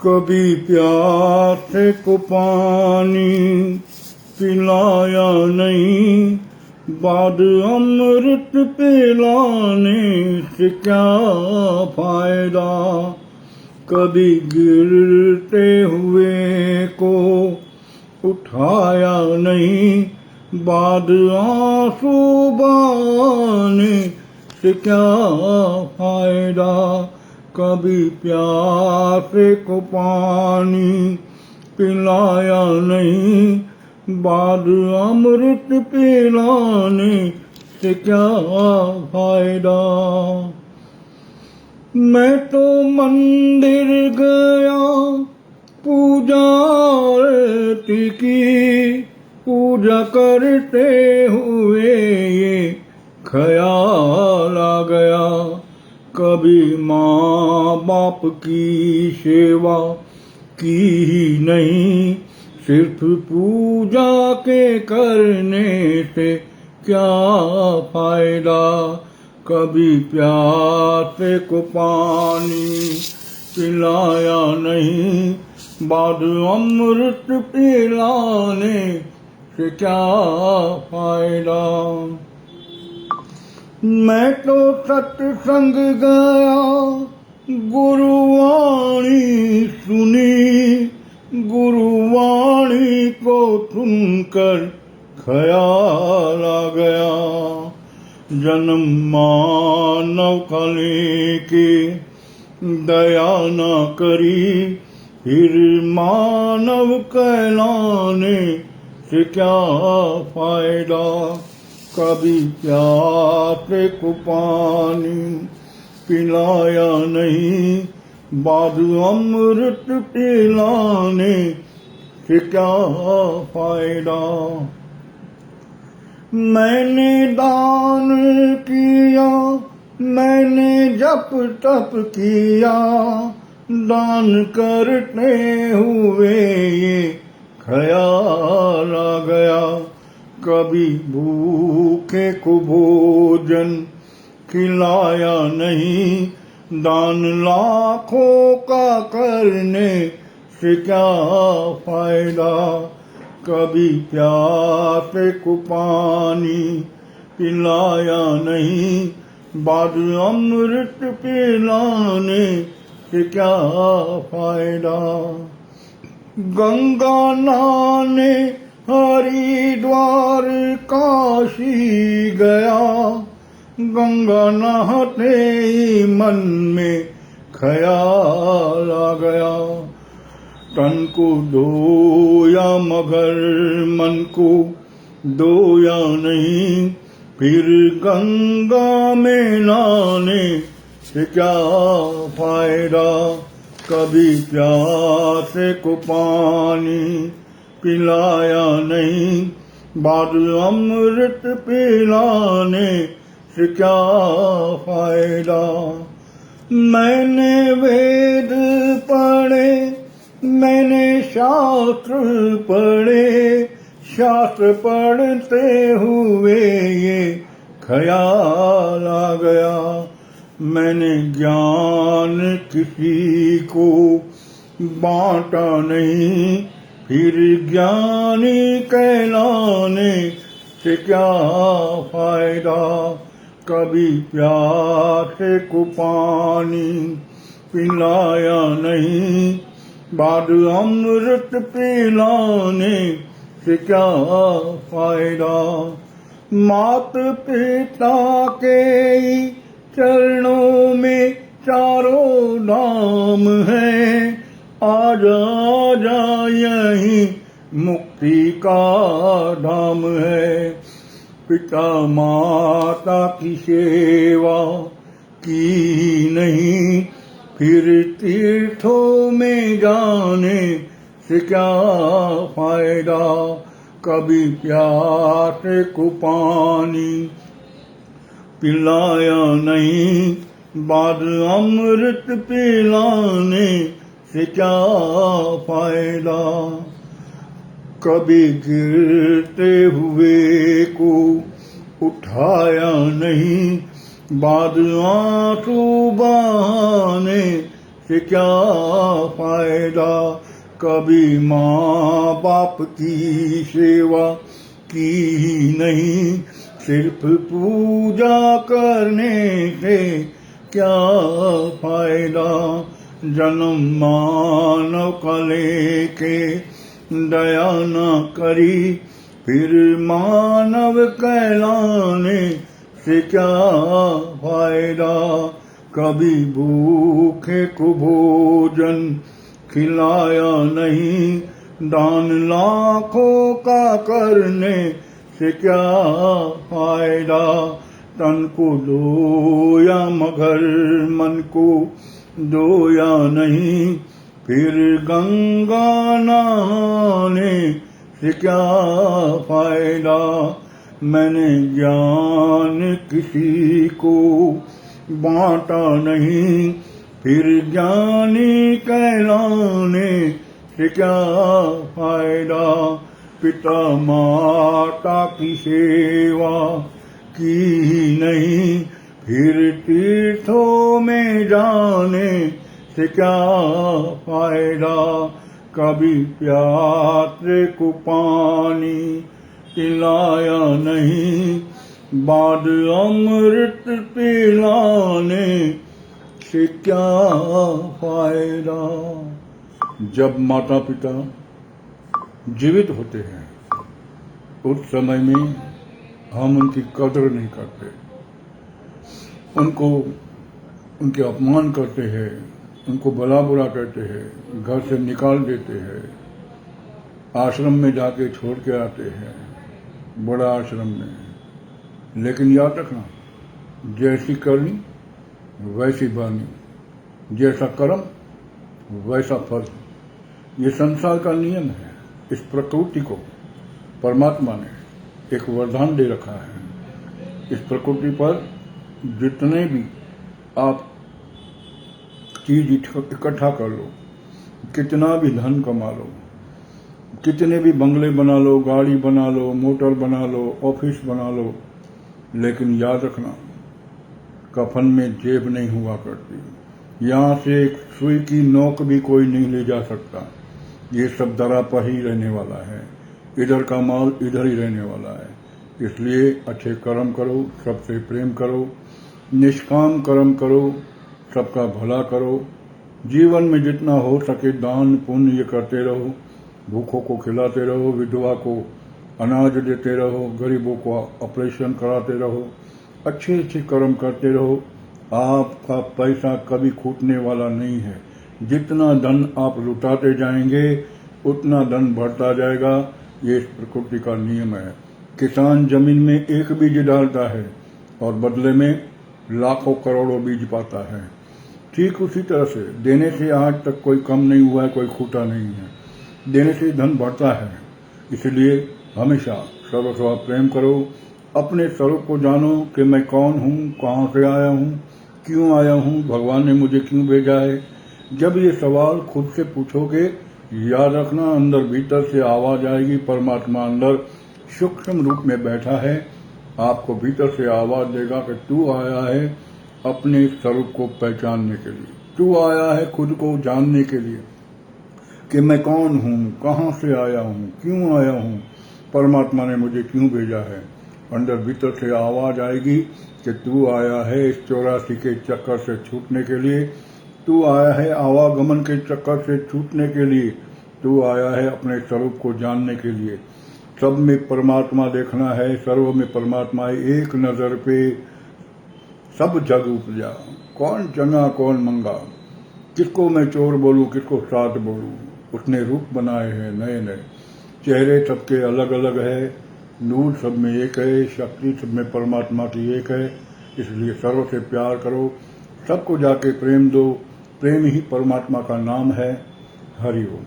कभी प्यासे को पानी पिलाया नहीं, बाद अमृत पिलाने से क्या फायदा। कभी गिरते हुए को उठाया नहीं, बाद आंसू बहाने से क्या फायदा। कभी प्यासे को पानी पिलाया नहीं, बाद अमृत पिलाने से क्या फायदा। मैं तो मंदिर गया पूजा आरती की, पूजा करते हुए ये ख्याल आ गया। कभी माँ बाप की सेवा की ही नहीं, सिर्फ पूजा के करने से क्या फायदा। कभी प्यासे को पानी पिलाया नहीं, बाद अमृत पिलाने से क्या फायदा। मैं तो सत्संग गया गुरुवाणी सुनी, गुरुवाणी को सुनकर ख्याल आ गया। जन्म मानव का लेके दया न करी, फिर मानव कहलाने से क्या फायदा। कभी प्यासे को पानी पिलाया नहीं, बाद अमृत पिलाने से क्या फायदा। मैंने दान किया, मैंने जप तप किया, दान करते हुए ये ख्याल आ गया। कभी भूखे को भोजन खिलाया नहीं, दान लाखों का करने से क्या फायदा। कभी प्यासे को पानी पिलाया नहीं, बाद अमृत पिलाने से क्या फायदा। गंगा नहाने हरिद्वार काशी गया, गंगा नहाते ही मन में ख्याल आ गया। तन को धोया मगर मन को धोया नहीं, फिर गंगा में नहाने से क्या फायदा। कभी प्यासे को पानी पिलाया नहीं, बाद अमृत पिलाने से क्या फायदा। मैंने वेद पढ़े, मैंने शास्त्र पढ़े, शास्त्र पढ़ते हुए ये ख्याल आ गया। मैंने ज्ञान किसी को बांटा नहीं, फिर ज्ञानी कहलाने से क्या फायदा। कभी प्यासे को पानी पिलाया नहीं, बाद अमृत पिलाने से क्या फायदा। मात पिता के चरणों में चारों धाम है, आजा आजा यही मुक्ति का धाम है। पिता माता की सेवा की नहीं, फिर तीर्थों में जाने से क्या फायदा। कभी प्यासे को पानी पिलाया नहीं, बाद अमृत पिलाने से क्या फायदा। कभी गिरते हुए को उठाया नहीं, बाद आंसू बहाने से क्या फायदा। कभी माँ बाप की सेवा की ही नहीं, सिर्फ पूजा करने से क्या फायदा। जन्म मानव का लेके दया न करी, फिर मानव कहलाने से क्या फायदा। कभी भूखे को भोजन खिलाया नहीं, दान लाखों का करने से क्या फायदा। तन को धोया मगर मन को धोया नहीं, फिर गंगा नहाने से क्या फायदा। मैंने ज्ञान किसी को बांटा नहीं, फिर ज्ञानी कहलाने से क्या फायदा। पिता माता की सेवा की ही नहीं, फिर तीर्थों में जाने से क्या फायदा। कभी प्यासे को पानी पिलाया नहीं, बाद अमृत पिलाने से क्या फायदा। जब माता पिता जीवित होते हैं उस समय में हम उनकी कदर नहीं करते, उनके अपमान करते हैं, उनको भला बुरा कहते हैं, घर से निकाल देते हैं, आश्रम में जाके छोड़ के आते हैं, बड़ा आश्रम में। लेकिन याद रखना, जैसी करनी वैसी बानी, जैसा कर्म वैसा फल। ये संसार का नियम है। इस प्रकृति को परमात्मा ने एक वरदान दे रखा है। इस प्रकृति पर जितने भी आप चीज इकट्ठा कर लो, कितना भी धन कमा लो, कितने भी बंगले बना लो, गाड़ी बना लो, मोटर बना लो, ऑफिस बना लो, लेकिन याद रखना, कफन में जेब नहीं हुआ करती। यहाँ से एक सुई की नोक भी कोई नहीं ले जा सकता। ये सब दरा पर ही रहने वाला है, इधर का माल इधर ही रहने वाला है। इसलिए अच्छे कर्म करो, सबसे प्रेम करो, निष्काम कर्म करो, सबका भला करो। जीवन में जितना हो सके दान पुण्य ये करते रहो, भूखों को खिलाते रहो, विधवा को अनाज देते रहो, गरीबों को ऑपरेशन कराते रहो, अच्छे अच्छे कर्म करते रहो। आपका पैसा कभी खूटने वाला नहीं है। जितना धन आप लुटाते जाएंगे उतना धन बढ़ता जाएगा। ये इस प्रकृति का नियम है। किसान जमीन में एक बीज डालता है और बदले में लाखों करोड़ों बीज पाता है। ठीक उसी तरह से देने से आज तक कोई कम नहीं हुआ है, कोई खूटा नहीं है। देने से धन बढ़ता है। इसलिए हमेशा सर्वस्व प्रेम करो, अपने स्वरूप को जानो कि मैं कौन हूँ, कहाँ से आया हूँ, क्यों आया हूँ, भगवान ने मुझे क्यों भेजा है। जब ये सवाल खुद से पूछोगे, याद रखना अंदर भीतर से आवाज आएगी। परमात्मा अंदर सूक्ष्म रूप में बैठा है, आपको भीतर से आवाज देगा कि तू आया है अपने स्वरूप को पहचानने के लिए, तू आया है खुद को जानने के लिए कि मैं कौन हूँ, कहाँ से आया हूँ, क्यों आया हूँ, परमात्मा ने मुझे क्यों भेजा है। अंदर भीतर से आवाज आएगी कि तू आया है इस 84 के चक्कर से छूटने के लिए, तू आया है आवागमन के चक्कर से छूटने के लिए, तू आया है अपने स्वरूप को जानने के लिए। सब में परमात्मा देखना है, सर्व में परमात्मा है। एक नजर पे सब जग उपजा, कौन चंगा कौन मंगा, किसको मैं चोर बोलूं, किसको साथ बोलूं। उसने रूप बनाए हैं नए नए, चेहरे सबके अलग अलग है, नूर सब में एक है, शक्ति सब में परमात्मा की एक है। इसलिए सर्व से प्यार करो, सबको जाके प्रेम दो। प्रेम ही परमात्मा का नाम है। हरि ओम।